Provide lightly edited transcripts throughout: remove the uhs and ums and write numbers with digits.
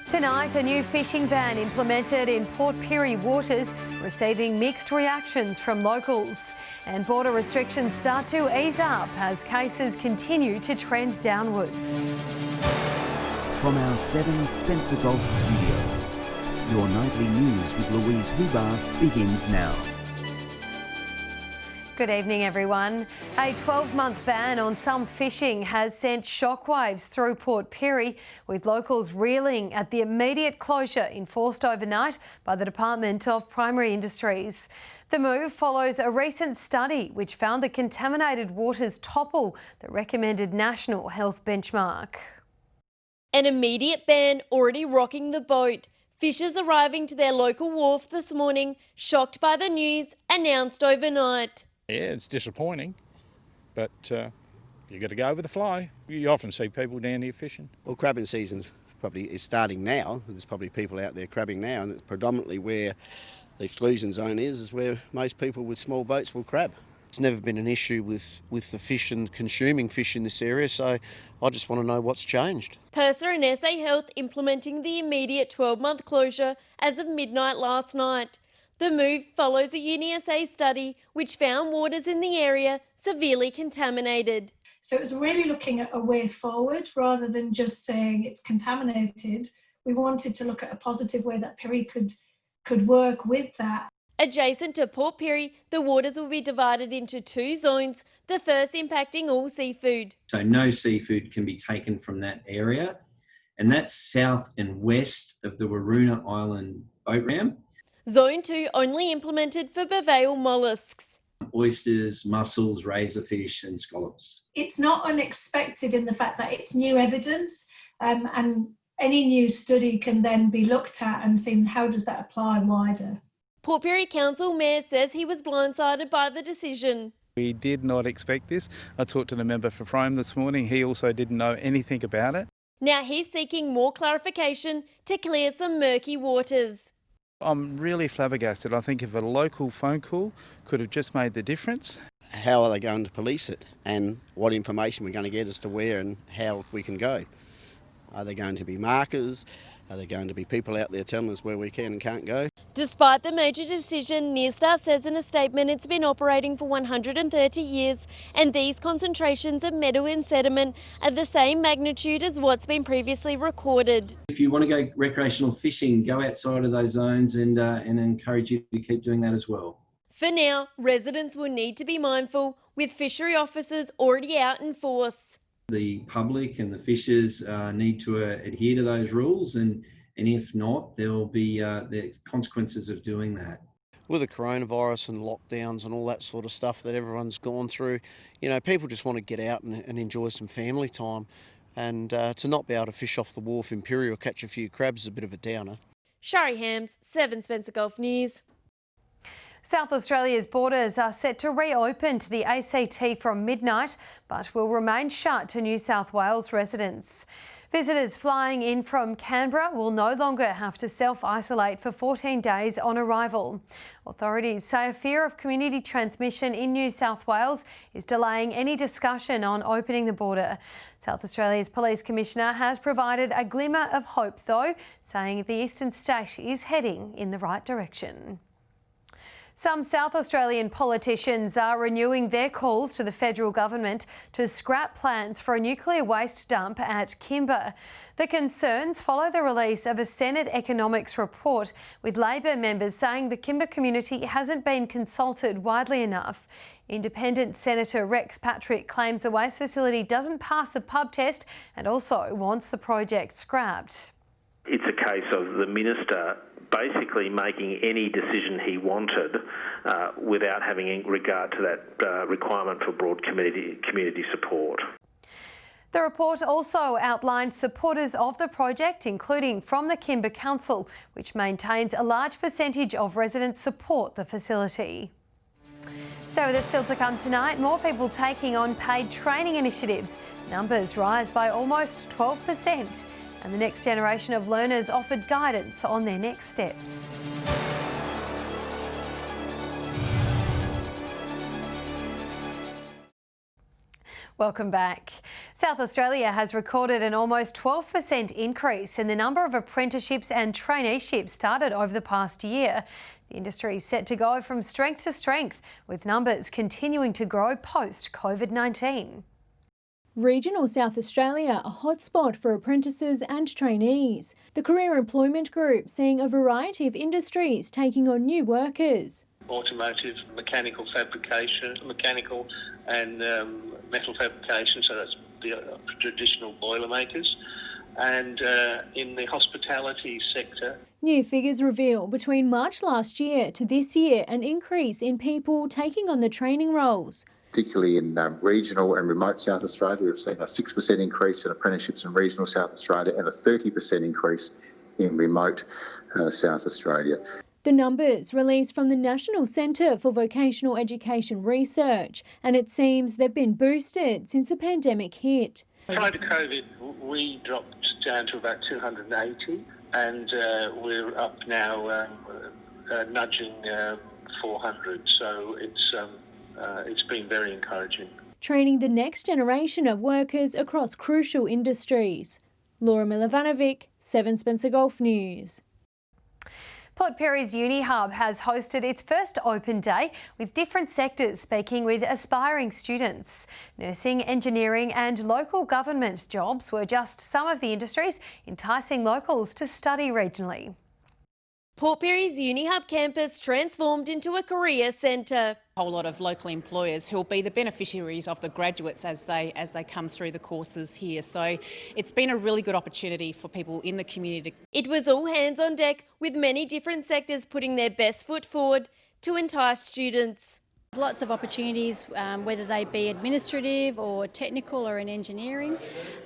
Tonight, a new fishing ban implemented in Port Pirie waters, receiving mixed reactions from locals. And border restrictions start to ease up as cases continue to trend downwards. From our 7 Spencer Golf Studios, your nightly news with Louise Huber begins now. Good evening, everyone. A 12-month ban on some fishing has sent shockwaves through Port Pirie, with locals reeling at the immediate closure enforced overnight by the Department of Primary Industries. The move follows a recent study which found the contaminated waters topple the recommended national health benchmark. An immediate ban already rocking the boat. Fishers arriving to their local wharf this morning, shocked by the news announced overnight. Yeah, it's disappointing, but you got to go with the flow. You often see people down here fishing. Well, crabbing season probably is starting now. There's probably people out there crabbing now, and it's predominantly where the exclusion zone is where most people with small boats will crab. It's never been an issue with the fish and consuming fish in this area, so I just want to know what's changed. PIRSA and SA Health implementing the immediate 12-month closure as of midnight last night. The move follows a UniSA study which found waters in the area severely contaminated. So it was really looking at a way forward rather than just saying it's contaminated. We wanted to look at a positive way that Pirie could work with that. Adjacent to Port Pirie, the waters will be divided into 2 zones, the first impacting all seafood. So no seafood can be taken from that area, and that's south and west of the Waroona Island boat ramp. Zone 2 only implemented for bivalve molluscs. Oysters, mussels, razorfish and scallops. It's not unexpected in the fact that it's new evidence, and any new study can then be looked at and seen how does that apply wider. Port Pirie Council Mayor says he was blindsided by the decision. We did not expect this. I talked to the member for Frome this morning. He also didn't know anything about it. Now he's seeking more clarification to clear some murky waters. I'm really flabbergasted. I think if a local phone call could have just made the difference. How are they going to police it, and what information we're going to get as to where and how we can go? Are there going to be markers? Are there going to be people out there telling us where we can and can't go? Despite the major decision, Nearstar says in a statement it's been operating for 130 years and these concentrations of metal in sediment are the same magnitude as what's been previously recorded. If you want to go recreational fishing, go outside of those zones and encourage you to keep doing that as well. For now, residents will need to be mindful, with fishery officers already out in force. The public and the fishers need to adhere to those rules, and if not, there will be the consequences of doing that. With the coronavirus and lockdowns and all that sort of stuff that everyone's gone through, you know, people just want to get out and enjoy some family time, and to not be able to fish off the wharf in Pirie or catch a few crabs is a bit of a downer. Shari Hams, 7 Spencer Golf News. South Australia's borders are set to reopen to the ACT from midnight, but will remain shut to New South Wales residents. Visitors flying in from Canberra will no longer have to self-isolate for 14 days on arrival. Authorities say a fear of community transmission in New South Wales is delaying any discussion on opening the border. South Australia's Police Commissioner has provided a glimmer of hope, though, saying the eastern state is heading in the right direction. Some South Australian politicians are renewing their calls to the federal government to scrap plans for a nuclear waste dump at Kimba. The concerns follow the release of a Senate economics report, with Labor members saying the Kimba community hasn't been consulted widely enough. Independent Senator Rex Patrick claims the waste facility doesn't pass the pub test and also wants the project scrapped. It's a case of the minister basically making any decision he wanted without having any regard to that requirement for broad community support. The report also outlined supporters of the project, including from the Kimba Council, which maintains a large percentage of residents support the facility. Stay with us still to come tonight. More people taking on paid training initiatives. Numbers rise by almost 12%. And the next generation of learners offered guidance on their next steps. Welcome back. South Australia has recorded an almost 12% increase in the number of apprenticeships and traineeships started over the past year. The industry is set to go from strength to strength, with numbers continuing to grow post-COVID-19. Regional South Australia, a hotspot for apprentices and trainees. The Career Employment Group seeing a variety of industries taking on new workers. Automotive, mechanical fabrication, mechanical and metal fabrication, so that's the traditional boilermakers, and in the hospitality sector. New figures reveal between March last year to this year an increase in people taking on the training roles. Particularly in regional and remote South Australia, we've seen a 6% increase in apprenticeships in regional South Australia and a 30% increase in remote South Australia. The numbers released from the National Centre for Vocational Education Research, and it seems they've been boosted since the pandemic hit. Prior to COVID, we dropped down to about 280, and we're up now nudging 400, so it's been very encouraging. Training the next generation of workers across crucial industries. Laura Milovanovic, 7 Spencer Gulf News. Port Pirie's Uni Hub has hosted its first open day, with different sectors speaking with aspiring students. Nursing, engineering and local government jobs were just some of the industries enticing locals to study regionally. Port Pirie's Uni Hub campus transformed into a career centre. A whole lot of local employers who will be the beneficiaries of the graduates as they come through the courses here. So it's been a really good opportunity for people in the community. It was all hands on deck, with many different sectors putting their best foot forward to entice students. There's lots of opportunities, whether they be administrative or technical or in engineering.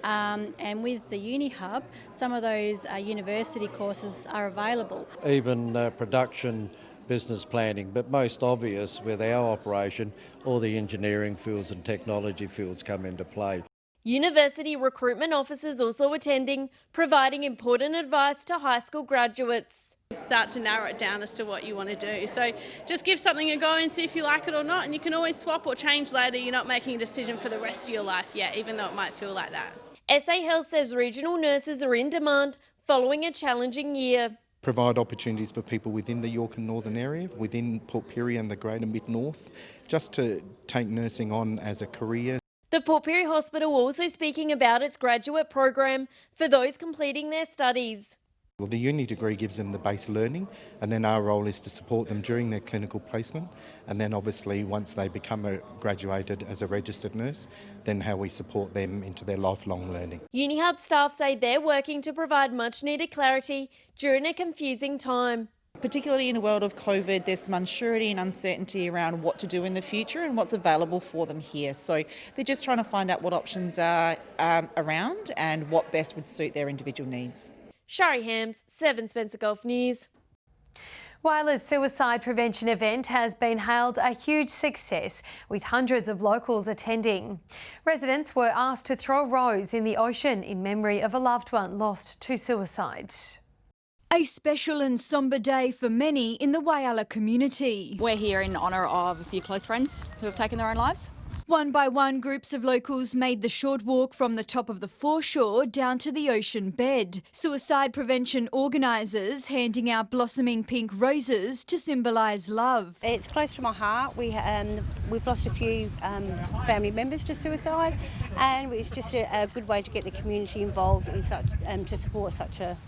And with the Uni Hub, some of those university courses are available. Even production, business planning, but most obvious with our operation, all the engineering fields and technology fields come into play. University recruitment officers also attending, providing important advice to high school graduates. Start to narrow it down as to what you want to do. So just give something a go and see if you like it or not, and you can always swap or change later. You're not making a decision for the rest of your life yet, even though it might feel like that. SA Health says regional nurses are in demand following a challenging year. Provide opportunities for people within the York and Northern area, within Port Pirie and the Greater Mid-North, just to take nursing on as a career. The Port Pirie Hospital also speaking about its graduate program for those completing their studies. Well, the uni degree gives them the base learning, and then our role is to support them during their clinical placement, and then obviously once they become graduated as a registered nurse, then how we support them into their lifelong learning. Uni Hub staff say they're working to provide much needed clarity during a confusing time. Particularly in a world of COVID, there's some unsurety and uncertainty around what to do in the future and what's available for them here. So they're just trying to find out what options are around and what best would suit their individual needs. Shari Hams, 7 Spencer Gulf News. Wyler's suicide prevention event has been hailed a huge success, with hundreds of locals attending. Residents were asked to throw a rose in the ocean in memory of a loved one lost to suicide. A special and sombre day for many in the Whyalla community. We're here in honour of a few close friends who have taken their own lives. One by one, groups of locals made the short walk from the top of the foreshore down to the ocean bed. Suicide prevention organisers handing out blossoming pink roses to symbolise love. It's close to my heart. We've lost a few family members to suicide, and it's just a good way to get the community involved in such to support such a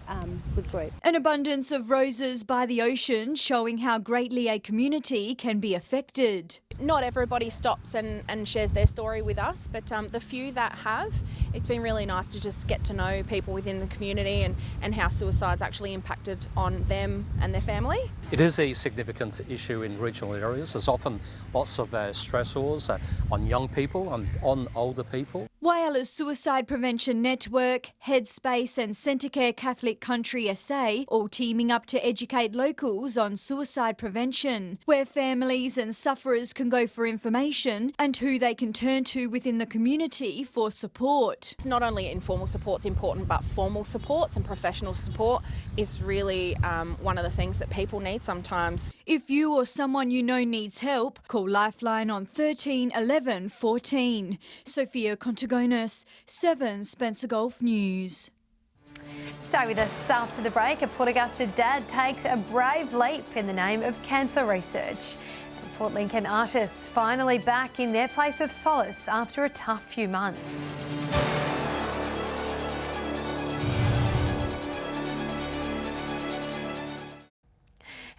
good group. An abundance of roses by the ocean, showing how greatly a community can be affected. Not everybody stops and shares their story with us, but the few that have, it's been really nice to just get to know people within the community and how suicide's actually impacted on them and their family. It is a significant issue in regional areas. There's often lots of stressors on young people and on older people. Whyala's Suicide Prevention Network, Headspace and Centrecare Catholic Country SA all teaming up to educate locals on suicide prevention, where families and sufferers can go for information and who they can turn to within the community for support. Not only informal support's important, but formal supports and professional support is really one of the things that people need sometimes. If you or someone you know needs help, call Lifeline on 13 11 14. Sophia Contagonis, 7 Spencer Gulf News. Stay with us after the break. A Port Augusta dad takes a brave leap in the name of cancer research. And Port Lincoln artists finally back in their place of solace after a tough few months.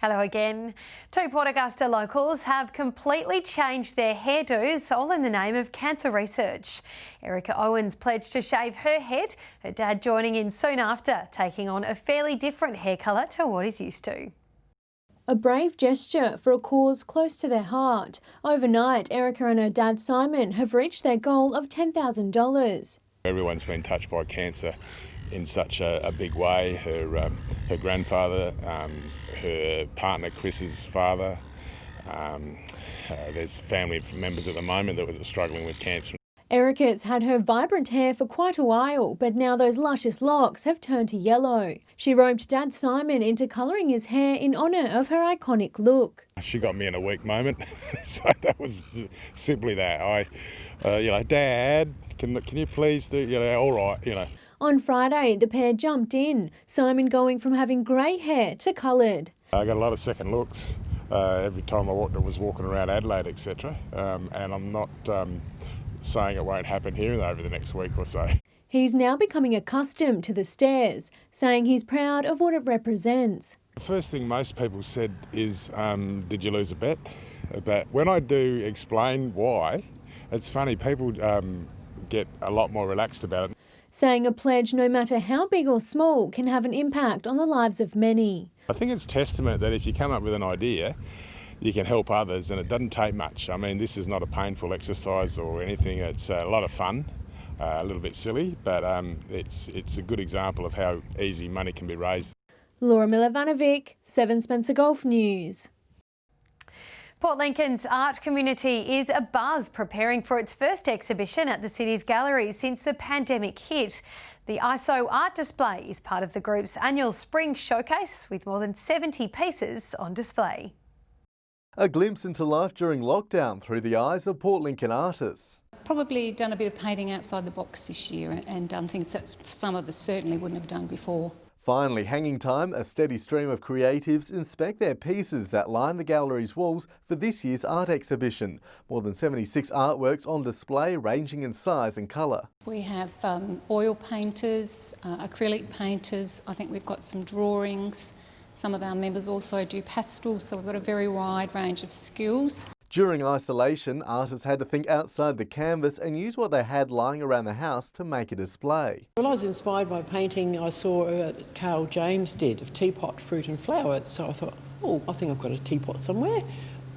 Hello again. 2 Port Augusta locals have completely changed their hairdos, all in the name of cancer research. Erica Owens pledged to shave her head, her dad joining in soon after, taking on a fairly different hair colour to what he's used to. A brave gesture for a cause close to their heart. Overnight, Erica and her dad Simon have reached their goal of $10,000. Everyone's been touched by cancer in such a big way. Her grandfather, her partner Chris's father. There's family members at the moment that are struggling with cancer. Erica's had her vibrant hair for quite a while, but now those luscious locks have turned to yellow. She roped Dad Simon into colouring his hair in honour of her iconic look. She got me in a weak moment, so that was simply that. Dad, can you please do, all right, On Friday, the pair jumped in, Simon going from having grey hair to coloured. I got a lot of second looks every time I was walking around Adelaide, etc. And I'm not saying it won't happen here over the next week or so. He's now becoming accustomed to the stares, saying he's proud of what it represents. The first thing most people said is, did you lose a bet? But when I do explain why, it's funny, people get a lot more relaxed about it. Saying a pledge, no matter how big or small, can have an impact on the lives of many. I think it's testament that if you come up with an idea, you can help others, and it doesn't take much. I mean, this is not a painful exercise or anything. It's a lot of fun, a little bit silly, but it's a good example of how easy money can be raised. Laura Milovanovic, 7 Spencer Gulf News. Port Lincoln's art community is abuzz, preparing for its first exhibition at the city's galleries since the pandemic hit. The ISO art display is part of the group's annual spring showcase, with more than 70 pieces on display. A glimpse into life during lockdown through the eyes of Port Lincoln artists. Probably done a bit of painting outside the box this year and done things that some of us certainly wouldn't have done before. Finally, hanging time, a steady stream of creatives inspect their pieces that line the gallery's walls for this year's art exhibition. More than 76 artworks on display, ranging in size and colour. We have oil painters, acrylic painters. I think we've got some drawings. Some of our members also do pastels, so we've got a very wide range of skills. During isolation, artists had to think outside the canvas and use what they had lying around the house to make a display. Well, I was inspired by painting I saw that Carl James did of teapot, fruit and flowers, so I thought, oh, I think I've got a teapot somewhere.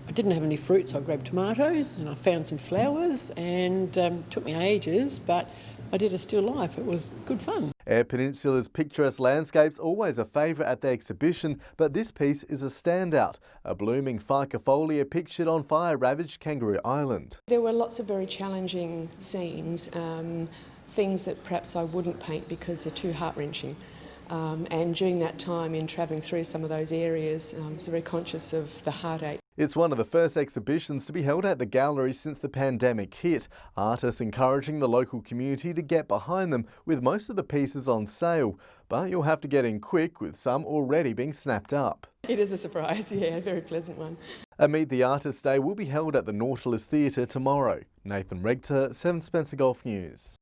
I didn't have any fruit, so I grabbed tomatoes and I found some flowers, and it took me ages, but I did a still life. It was good fun. Eyre Peninsula's picturesque landscapes always a favourite at the exhibition, but this piece is a standout. A blooming ficus pictured on fire-ravaged Kangaroo Island. There were lots of very challenging scenes, things that perhaps I wouldn't paint because they're too heart-wrenching. And during that time in travelling through some of those areas, I was very conscious of the heartache. It's one of the first exhibitions to be held at the gallery since the pandemic hit. Artists encouraging the local community to get behind them, with most of the pieces on sale. But you'll have to get in quick, with some already being snapped up. It is a surprise, yeah, a very pleasant one. A Meet the Artist Day will be held at the Nautilus Theatre tomorrow. Nathan Regter, 7 Spencer Gulf News.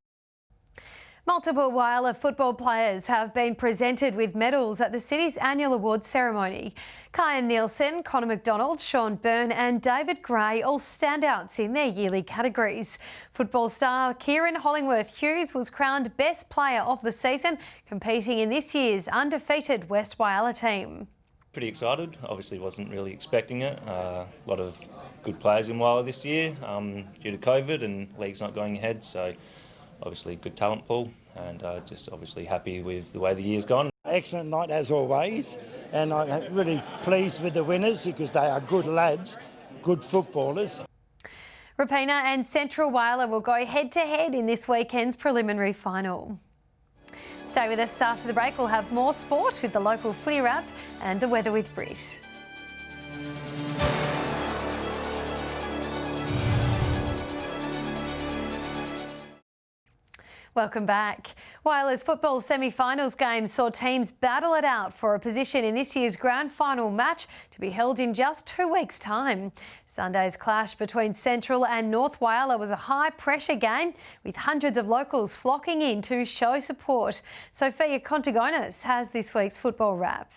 Multiple Whyalla football players have been presented with medals at the city's annual awards ceremony. Kyan Nielsen, Connor McDonald, Sean Byrne and David Gray all standouts in their yearly categories. Football star Kieran Hollingworth-Hughes was crowned Best Player of the Season, competing in this year's undefeated West Whyalla team. Pretty excited, obviously wasn't really expecting it. A lot of good players in Whyalla this year due to COVID and leagues not going ahead, so obviously good talent pool, and just obviously happy with the way the year's gone. Excellent night as always, and I'm really pleased with the winners because they are good lads, good footballers. Rapina and Central Whyalla will go head-to-head in this weekend's preliminary final. Stay with us after the break. We'll have more sport with the local footy wrap and the weather with Brit. Welcome back. Whyallah's football semi-finals game saw teams battle it out for a position in this year's grand final match to be held in just 2 weeks' time. Sunday's clash between Central and North Whyalla was a high-pressure game with hundreds of locals flocking in to show support. Sophia Contigonis has this week's football wrap.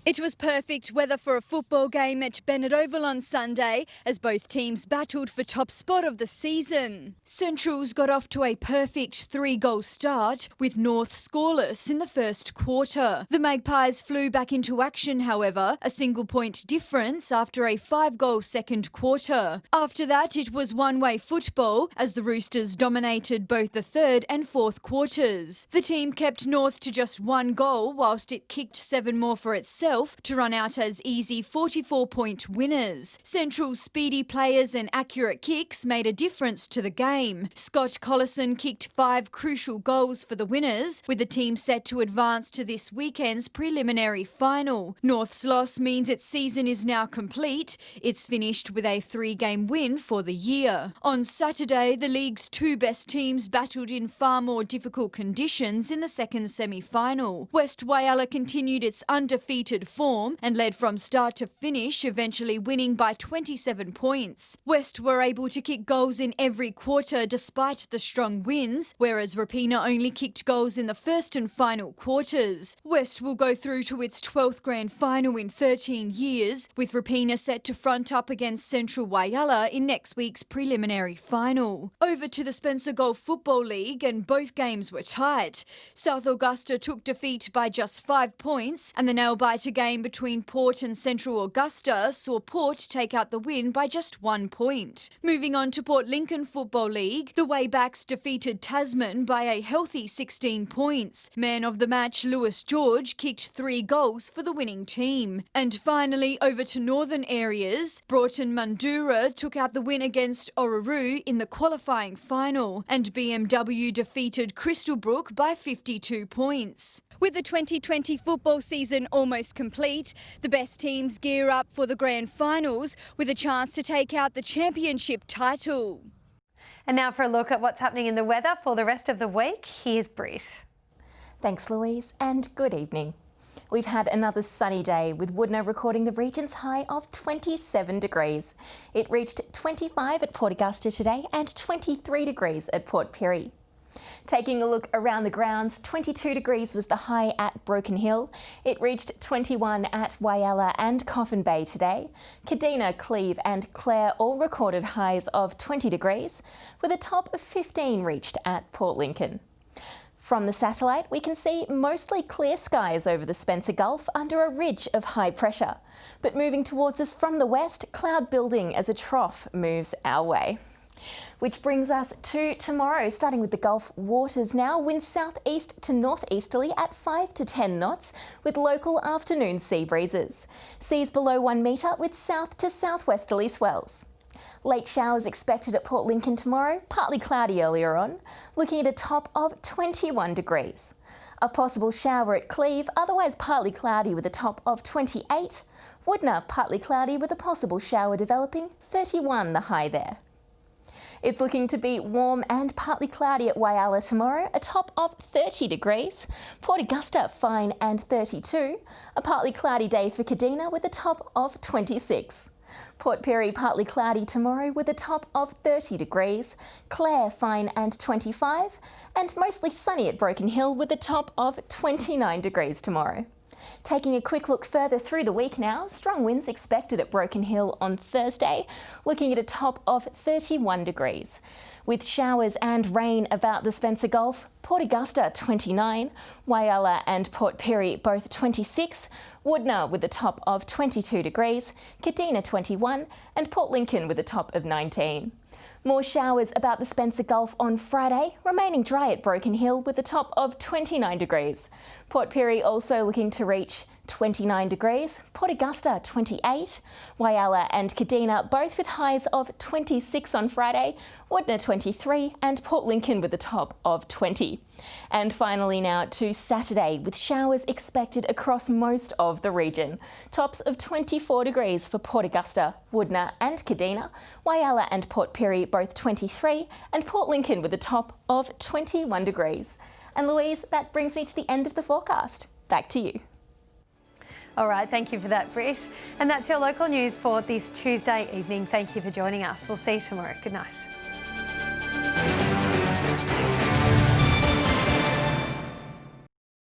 It was perfect weather for a football game at Bennett Oval on Sunday as both teams battled for top spot of the season. Central's got off to a perfect 3-goal start with North scoreless in the first quarter. The Magpies flew back into action, however, a single-point difference after a 5-goal second quarter. After that, it was one-way football as the Roosters dominated both the third and fourth quarters. The team kept North to just 1 goal whilst it kicked 7 more for itself to run out as easy 44-point winners. Central's speedy players and accurate kicks made a difference to the game. Scott Collison kicked 5 crucial goals for the winners, with the team set to advance to this weekend's preliminary final. North's loss means its season is now complete. It's finished with a 3-game win for the year. On Saturday, the league's 2 best teams battled in far more difficult conditions in the second semi-final. West Whyalla continued its undefeated form and led from start to finish, eventually winning by 27 points. West were able to kick goals in every quarter despite the strong wins, whereas Rapina only kicked goals in the first and final quarters. West will go through to its 12th grand final in 13 years, with Rapina set to front up against Central Whyalla in next week's preliminary final. Over to the Spencer Golf Football League, and both games were tight. South Augusta took defeat by just 5 points, and the nail-biter game between Port and Central Augusta saw Port take out the win by just 1 point. Moving on to Port Lincoln Football League, the Waybacks defeated Tasman by a healthy 16 points. Man of the match Lewis George kicked 3 goals for the winning team. And finally, over to northern areas, Broughton Mandurah took out the win against Orroroo in the qualifying final, and BMW defeated Crystalbrook by 52 points. With the 2020 football season almost complete, the best teams gear up for the grand finals with a chance to take out the championship title. And now for a look at what's happening in the weather for the rest of the week. Here's Brit. Thanks, Louise, and good evening. We've had another sunny day with Woodner recording the region's high of 27 degrees. It reached 25 at Port Augusta today and 23 degrees at Port Pirie. Taking a look around the grounds, 22 degrees was the high at Broken Hill. It reached 21 at Whyalla and Coffin Bay today. Kadina, Cleve and Clare all recorded highs of 20 degrees, with a top of 15 reached at Port Lincoln. From the satellite, we can see mostly clear skies over the Spencer Gulf under a ridge of high pressure. But moving towards us from the west, cloud building as a trough moves our way. Which brings us to tomorrow, starting with the Gulf waters now. Winds southeast to northeasterly at 5 to 10 knots with local afternoon sea breezes. Seas below 1 metre with south to southwesterly swells. Late showers expected at Port Lincoln tomorrow, partly cloudy earlier on, looking at a top of 21 degrees. A possible shower at Cleve, otherwise partly cloudy with a top of 28. Woodner, partly cloudy with a possible shower developing, 31 the high there. It's looking to be warm and partly cloudy at Whyalla tomorrow, a top of 30 degrees. Port Augusta, fine and 32. A partly cloudy day for Kadina with a top of 26. Port Pirie, partly cloudy tomorrow with a top of 30 degrees. Clare, fine and 25. And mostly sunny at Broken Hill with a top of 29 degrees tomorrow. Taking a quick look further through the week now, strong winds expected at Broken Hill on Thursday, looking at a top of 31 degrees. With showers and rain about the Spencer Gulf, Port Augusta 29, Whyalla and Port Pirie both 26, Woodner with a top of 22 degrees, Kadina 21 and Port Lincoln with a top of 19. More showers about the Spencer Gulf on Friday, remaining dry at Broken Hill with a top of 29 degrees. Port Pirie also looking to reach 29 degrees, Port Augusta 28, Whyalla and Kadina both with highs of 26 on Friday, Woodna 23 and Port Lincoln with a top of 20. And finally now to Saturday with showers expected across most of the region. Tops of 24 degrees for Port Augusta, Woodna and Kadina, Whyalla and Port Pirie both 23 and Port Lincoln with a top of 21 degrees. And Louise, that brings me to the end of the forecast. Back to you. All right, thank you for that, Britt. And that's your local news for this Tuesday evening. Thank you for joining us. We'll see you tomorrow. Good night.